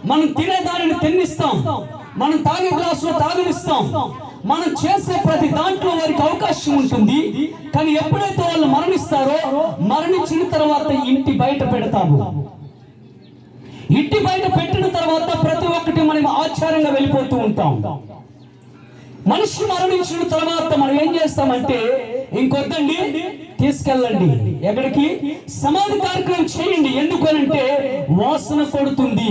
మనం తినే దానిని తిన్నిస్తాం, మనం తాగే గ్లాసులో తాగనిస్తాం, మనం చేసే ప్రతి దాంట్లో వారికి అవకాశం ఉంటుంది. కానీ ఎప్పుడైతే వాళ్ళు మరణిస్తారో, మరణించిన తర్వాత ఇంటి బయట పెడతాము. ఇంటి బయట పెట్టిన తర్వాత ప్రతి ఒక్కటి మనం ఆచారంగా వెళ్ళిపోతూ ఉంటాం. మనిషి మరణించిన తర్వాత మనం ఏం చేస్తామంటే, ఇంకొద్దండి తీసుకెళ్ళండి, ఎక్కడికి? సమాధి కార్యక్రమం చేయండి. ఎందుకనంటే వాసన కొడుతుంది.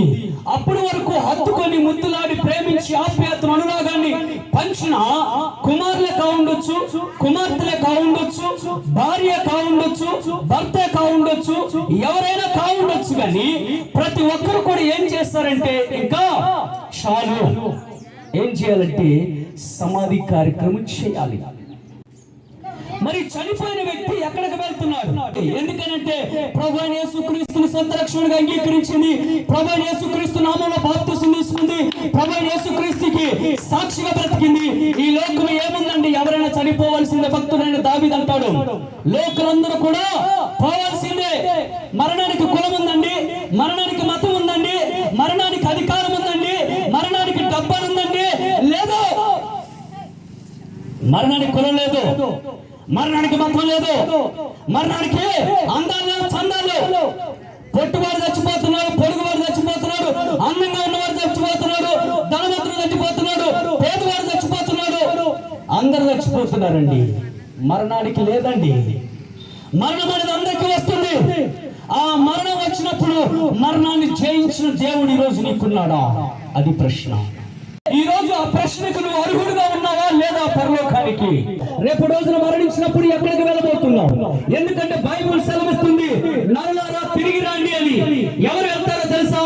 అప్పటి వరకు హత్తుకొని ముద్దులాడి ప్రేమించి ఆప్యాయతను అనురాగాన్ని పంచిన కుమారులే కావుండొచ్చు, కుమార్తెలే కావుండొచ్చు, భార్య కావుండొచ్చు, భర్త కావుండొచ్చు, ఎవరైనా కావుండొచ్చు. కానీ ప్రతి ఒక్కరు కూడా ఏం చేస్తారంటే, ఇంకా చాలు, ఏం చేయాలంటే సమాధి కార్యక్రమం చేయాలి. మరి చనిపోయిన వ్యక్తి ఎక్కడికి వెళ్తున్నాడు? ఎందుకనంటే ప్రభువైన యేసుక్రీస్తుని సొంత రక్షణగా అంగీకరించింది, ప్రభువైన యేసుక్రీస్తు నామములో బాప్తిసం తీసుకుంది, ప్రభువైన యేసుక్రీస్తుకి సాక్షిగా బ్రతికింది. ఈ లోకం ఏముందండి, ఎవరైనా చనిపోవాల్సిందే. భక్తుడైన దావీదు అంటాడు, లోకులందరూ కూడా పోవాల్సిందే. మరణానికి కులం ఉందండి, మరణానికి మతం ఉందండి, మరణానికి అధికారం ఉందండి, మరణానికి డబ్బు ఉందండి. లేదు, మరణానికి కులం లేదు, మరణానికి మతం లేదు, మరణానికి అందాలు చందాలు. పొట్టువాడు చచ్చిపోతున్నాడు, పొరుగువాడు చచ్చిపోతున్నాడు, అందంగా ఉన్నవాడు చచ్చిపోతున్నాడు, ధనవంతుడు చచ్చిపోతున్నాడు, పేదవాడు చచ్చిపోతున్నాడు, అందరూ చచ్చిపోతున్నారండి. మరణానికి లేదండి. మరణం అనేది అందరికీ వస్తుంది. ఆ మరణం వచ్చినప్పుడు మరణాన్ని జయించిన దేవుడు ఈ రోజు నీకున్నాడా? అది ప్రశ్న. ఈ రోజు ఆ ప్రశ్నకు నువ్వు అర్హుడుగా ఉన్నావా లేదా పరలోకానికి? రేపు రోజున మరణించినప్పుడు ఎక్కడికి వెళ్ళబోతున్నావు? ఎందుకంటే బైబిల్ సెలవిస్తుంది, నరులారా తిరిగి రండి అని. ఎవరు వెళ్తారో తెలుసా?